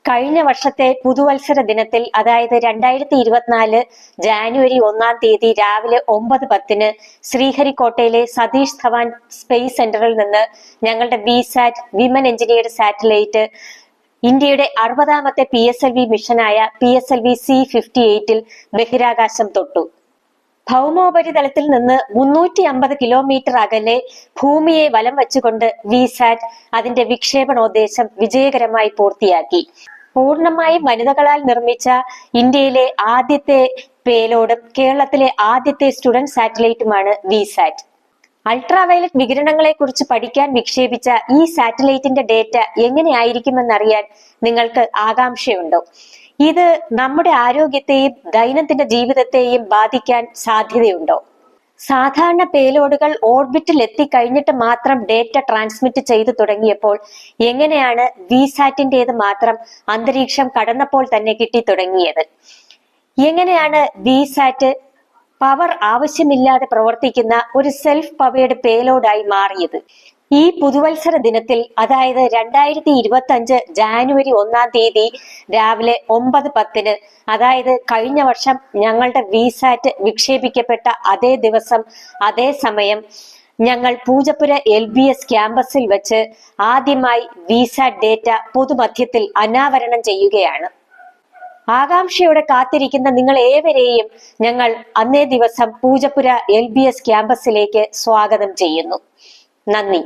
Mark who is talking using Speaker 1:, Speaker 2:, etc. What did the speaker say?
Speaker 1: കഴിഞ്ഞ വർഷത്തെ പുതുവത്സര ദിനത്തിൽ അതായത് 2024 ജാനുവരി 1-ാം തീയതി രാവിലെ 9:10 ശ്രീഹരിക്കോട്ടയിലെ സതീഷ് ധവാൻ സ്പേസ് സെന്ററിൽ നിന്ന് ഞങ്ങളുടെ വിസാറ്റ് വിമൻ എഞ്ചിനീയർഡ് സാറ്റലൈറ്റ് ഇന്ത്യയുടെ 60ാമത്തെ PSLV മിഷനായ PSLV C-58 ബഹിരാകാശം തൊട്ടു. ഭൗമോപരിതലത്തിൽ നിന്ന് 350 കിലോമീറ്റർ അകലെ ഭൂമിയെ വലം വച്ചുകൊണ്ട് വിസാറ്റ് അതിന്റെ വിക്ഷേപണോദ്ദേശം വിജയകരമായി പൂർത്തിയാക്കി. പൂർണ്ണമായും വനിതകളാൽ നിർമ്മിച്ച ഇന്ത്യയിലെ ആദ്യത്തെ പേലോഡും കേരളത്തിലെ ആദ്യത്തെ സ്റ്റുഡന്റ് സാറ്റലൈറ്റുമാണ് വിസാറ്റ്. അൾട്രാവയലറ്റ് വികിരണങ്ങളെ കുറിച്ച് പഠിക്കാൻ വിക്ഷേപിച്ച ഈ സാറ്റലൈറ്റിന്റെ ഡേറ്റ എങ്ങനെയായിരിക്കുമെന്നറിയാൻ നിങ്ങൾക്ക് ആകാംക്ഷയുണ്ടോ? ഇത് നമ്മുടെ ആരോഗ്യത്തെയും ദൈനംദിന ജീവിതത്തെയും ബാധിക്കാൻ സാധ്യതയുണ്ടോ? സാധാരണ പേലോഡുകൾ ഓർബിറ്റിൽ എത്തിക്കഴിഞ്ഞിട്ട് മാത്രം ഡേറ്റ ട്രാൻസ്മിറ്റ് ചെയ്തു തുടങ്ങിയപ്പോൾ എങ്ങനെയാണ് വിസാറ്റിന്റേത് മാത്രം അന്തരീക്ഷം കടന്നപ്പോൾ തന്നെ കിട്ടി തുടങ്ങിയത്? എങ്ങനെയാണ് വിസാറ്റ് പവർ ആവശ്യമില്ലാതെ പ്രവർത്തിക്കുന്ന ഒരു സെൽഫ് പവേർഡ് പേലോഡായി മാറിയത്? ഈ പുതുവത്സര ദിനത്തിൽ അതായത് 2025 ജാനുവരി 1-ാം തീയതി രാവിലെ 9:10 അതായത് കഴിഞ്ഞ വർഷം ഞങ്ങളുടെ വിസാറ്റ് വിക്ഷേപിക്കപ്പെട്ട അതേ ദിവസം അതേ സമയം ഞങ്ങൾ പൂജപ്പുര LBS ക്യാമ്പസിൽ വെച്ച് ആദ്യമായി വിസാറ്റ് ഡേറ്റ പൊതുമധ്യത്തിൽ അനാവരണം ചെയ്യുകയാണ്. ആകാംക്ഷയോടെ കാത്തിരിക്കുന്ന നിങ്ങൾ ഏവരെയും ഞങ്ങൾ അന്നേ ദിവസം പൂജപ്പുര LBS ക്യാമ്പസിലേക്ക് സ്വാഗതം ചെയ്യുന്നു. നന്ദി.